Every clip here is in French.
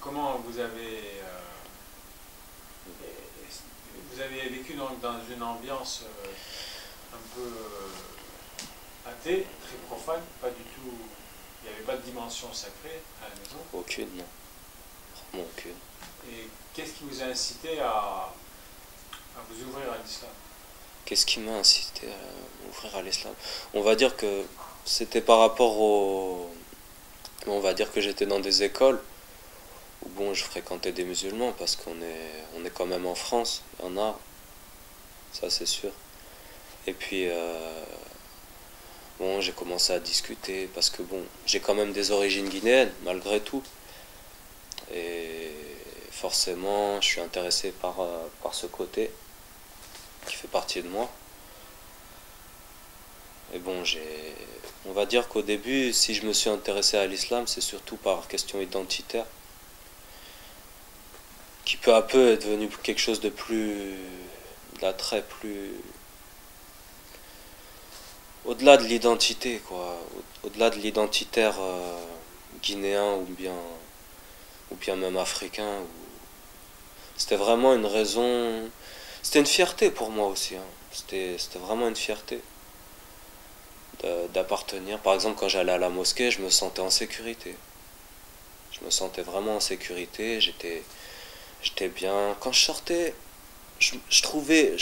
comment vous avez vécu donc dans une ambiance un peu athée, très profane, pas du tout, il n'y avait pas de dimension sacrée à la maison. Aucune, non. Vraiment aucune. Et qu'est-ce qui vous a incité à vous ouvrir à l'islam? Qu'est-ce qui m'a incité à m'ouvrir à l'islam? On va dire que c'était par rapport au... On va dire que j'étais dans des écoles où bon, je fréquentais des musulmans parce on est quand même en France, il y en a, ça c'est sûr. Et puis bon, j'ai commencé à discuter parce que bon, j'ai quand même des origines guinéennes malgré tout. Et forcément, je suis intéressé par ce côté qui fait partie de moi. Et bon, on va dire qu'au début, si je me suis intéressé à l'islam, c'est surtout par question identitaire, qui peu à peu est devenu quelque chose de plus, d'attrait plus, au-delà de l'identité, quoi, au-delà de l'identitaire guinéen ou bien même africain. C'était vraiment une raison, c'était une fierté pour moi aussi, hein. C'était vraiment une fierté d'appartenir. Par exemple, quand j'allais à la mosquée, je me sentais en sécurité. Je me sentais vraiment en sécurité, j'étais bien. Quand je sortais, je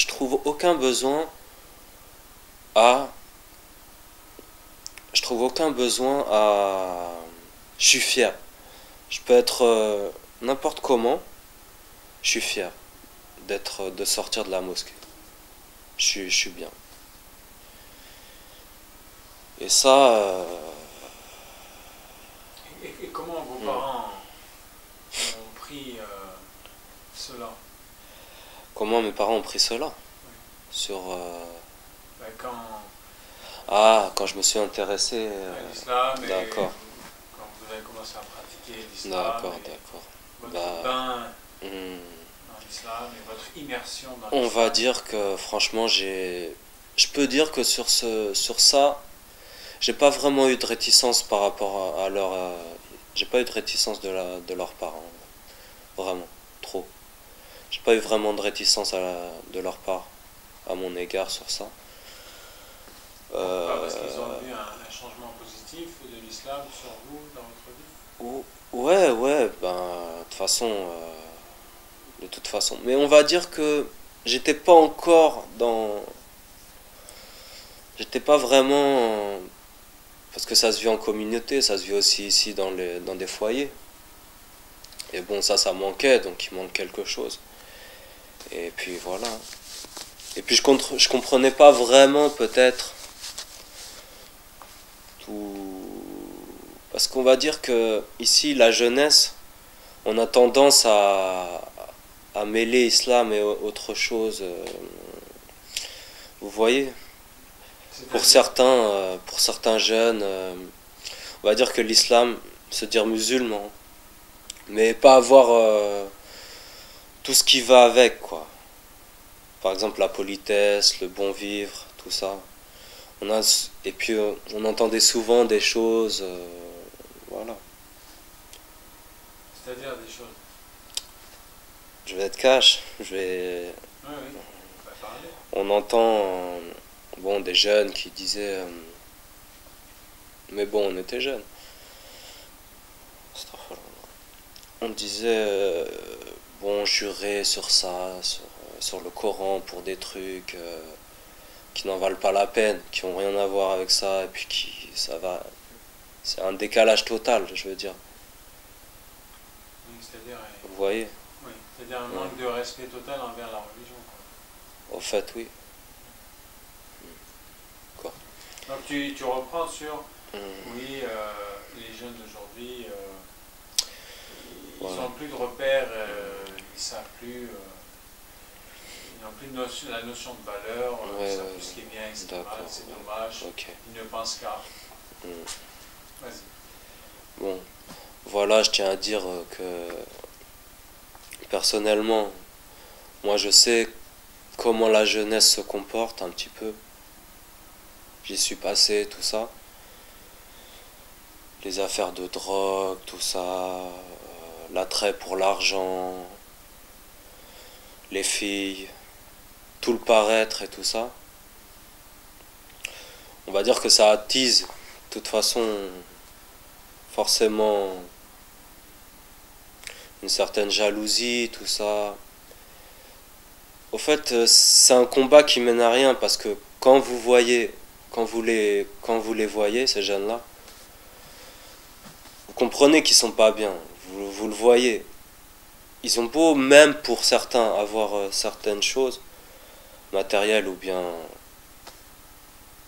trouve aucun besoin à, je trouve aucun besoin à, je suis fier. Je peux être n'importe comment, je suis fier de sortir de la mosquée. Je suis bien. Et ça, Et comment vos hmm. parents ont pris cela? Comment mes parents ont pris cela? Oui. Sur Ben, quand ah, quand je me suis intéressé, à l'islam et d'accord, quand vous avez commencé à pratiquer l'islam d'accord, et d'accord. votre Bah, bain hmm, dans l'islam et votre immersion dans on va l'islam. dire que franchement, je peux dire que sur ça, j'ai pas vraiment eu de réticence par rapport à leur, j'ai pas eu de réticence de leurs parents, vraiment, trop. J'ai pas eu vraiment de réticence de leur part à mon égard sur ça. Pourquoi? Parce qu'ils ont Euh, vu un changement positif de l'islam sur vous dans votre vie. ouais, ouais, ben, de toute façon. Mais on va dire que j'étais pas encore dans, j'étais pas vraiment, parce que ça se vit en communauté, ça se vit aussi ici dans des foyers. Et bon, ça manquait, donc il manque quelque chose. Et puis voilà. Et puis je comprenais pas vraiment peut-être tout, parce qu'on va dire que ici la jeunesse, on a tendance à mêler islam et autre chose. Vous voyez, C'est-à-dire, pour certains jeunes, on va dire que l'islam, se dire musulman, mais pas avoir tout ce qui va avec, quoi. Par exemple, la politesse, le bon vivre, tout ça. Et puis, on entendait souvent des choses, voilà. c'est-à-dire des choses. Je vais être cash, je vais. Oui, oui, on va parler. On entend, bon, des jeunes qui disaient, mais bon, on était jeunes. On disait, bon, jurer sur ça, sur le Coran pour des trucs qui n'en valent pas la peine, qui ont rien à voir avec ça, et puis ça va. C'est un décalage total, je veux dire. Oui, c'est-à-dire, Vous voyez? oui, c'est-à-dire un Ouais. manque de respect total envers la religion, Au fait, oui. Quoi? donc tu reprends sur, Hum, oui, les jeunes d'aujourd'hui, ils voilà. n'ont plus de repères, ils ne savent plus, ils n'ont plus la notion de valeur, ils Ouais, savent ouais, plus ce qui est bien et ce qui est mal, d'accord. c'est dommage, Ok. ils ne pensent qu'à. Hum. Vas-y. Bon, voilà, je tiens à dire que personnellement, moi je sais comment la jeunesse se comporte un petit peu. J'y suis passé, tout ça. Les affaires de drogue, tout ça, l'attrait pour l'argent, les filles, tout le paraître et tout ça. On va dire que ça attise, de toute façon, forcément, une certaine jalousie, tout ça. Au fait, c'est un combat qui mène à rien parce que quand vous voyez, quand vous les voyez, ces jeunes-là, vous comprenez qu'ils sont pas bien. Vous le voyez. Ils ont beau, même pour certains, avoir certaines choses matérielles ou bien.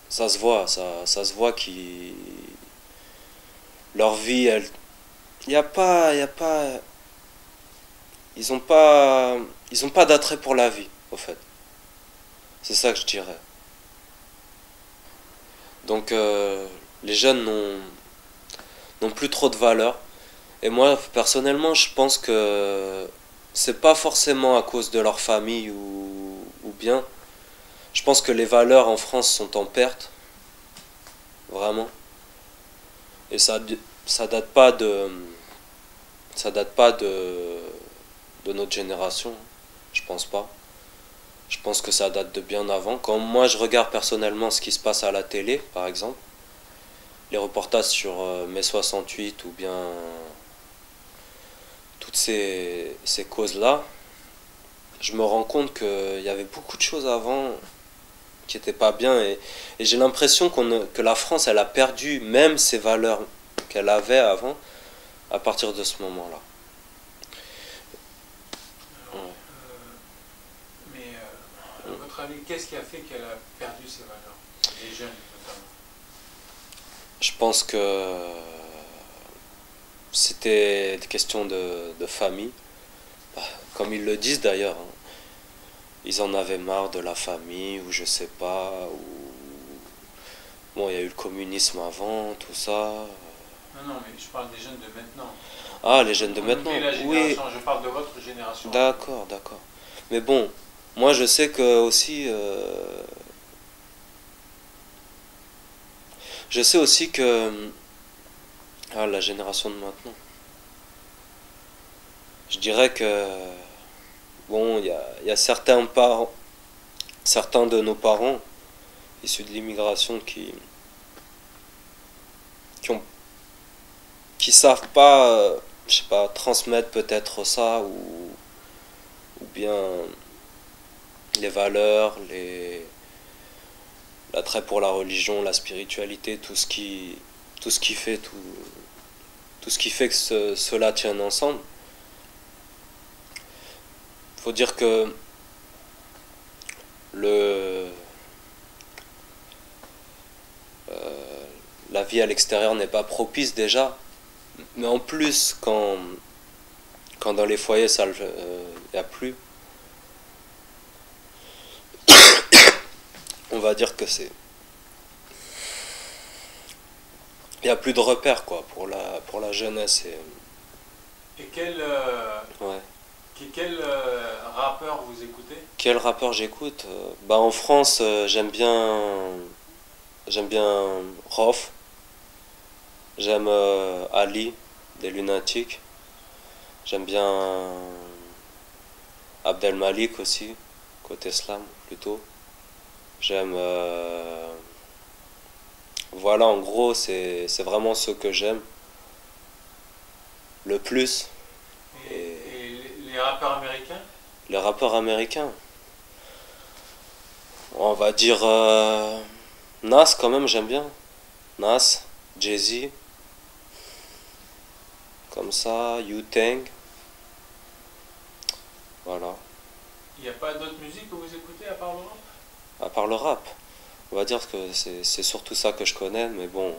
Ça se voit, ça se voit qu'ils. Leur vie, elle. Y a pas. Y a pas. Ils ont pas. Ils ont pas d'attrait pour la vie, au fait. C'est ça que je dirais. Donc, les jeunes n'ont plus trop de valeur. Et moi, personnellement, je pense que c'est pas forcément à cause de leur famille ou bien. Je pense que les valeurs en France sont en perte, vraiment. Et ça date pas de, ça date pas de notre génération, je pense pas. Je pense que ça date de bien avant. Quand moi je regarde personnellement ce qui se passe à la télé, par exemple, les reportages sur mai 68 ou bien toutes ces causes-là, je me rends compte qu'il y avait beaucoup de choses avant qui n'étaient pas bien et j'ai l'impression que la France elle a perdu même ses valeurs qu'elle avait avant à partir de ce moment-là. Alors, Ouais. à votre avis, qu'est-ce qui a fait qu'elle a perdu ses valeurs? Les jeunes, notamment. Je pense que c'était une question de famille, comme ils le disent d'ailleurs, hein. Ils en avaient marre de la famille, ou je sais pas, ou... Bon, il y a eu le communisme avant, tout ça. Non, non, mais je parle des jeunes de maintenant. Ah, les jeunes de On maintenant. oublie la Oui, génération, je parle de votre génération. d'accord, d'accord. Mais bon, moi je sais que aussi... je sais aussi que... Ah, la génération de maintenant. Je dirais que... Bon, il y a certains parents, certains de nos parents, issus de l'immigration, qui ont qui savent pas, je sais pas, transmettre peut-être ça ou bien les valeurs, l'attrait pour la religion, la spiritualité, tout ce qui fait tout ce qui fait que cela tienne ensemble. Faut dire que le la vie à l'extérieur n'est pas propice déjà, mais en plus quand dans les foyers ça y a plus, on va dire que c'est il y a plus de repères quoi pour la jeunesse Et quel, ouais. quel rappeur vous écoutez? Quel rappeur j'écoute? Bah en France j'aime bien Rof, j'aime Ali des Lunatiques, j'aime bien Abdel Malik aussi côté slam plutôt. J'aime voilà en gros c'est vraiment ce que j'aime le plus. Et Et les rappeurs américains? les rappeurs américains, on va dire Nas quand même j'aime bien. Nas, Jay-Z, comme ça, Wu-Tang, voilà. Il n'y a pas d'autres musiques que vous écoutez à part le rap? À part le rap, on va dire que c'est surtout ça que je connais, mais bon,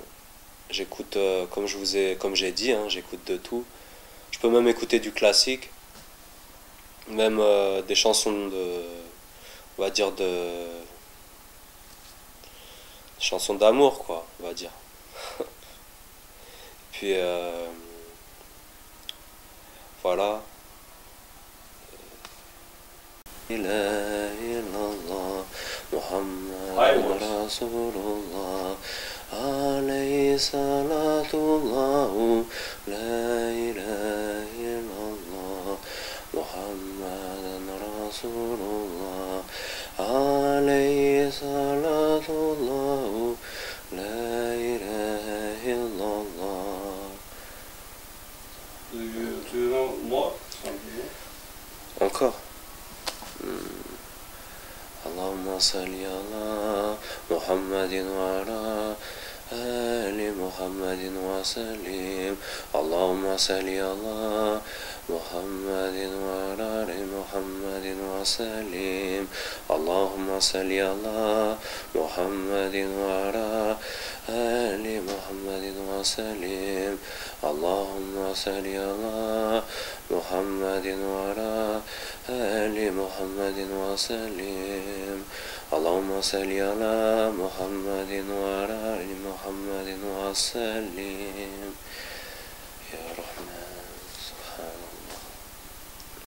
j'écoute comme j'ai dit, hein, j'écoute de tout. Je peux même écouter du classique, même des chansons on va dire chansons d'amour quoi, on va dire. Puis voilà. إله إلا الله محمد رسول الله عليه صلاة الله لا إله إلا Do you know more? Something more? Encore. اللهم صل على محمد وعلى آل محمد وسلم اللهم صل على محمد وعلى آل محمد وسلم اللهم صل على محمد وعلى آل محمد وسلم اللهم صل على محمد وعلى آل محمد وسلم اللهم صل على محمد وعلى آل محمد وسلم يا رب.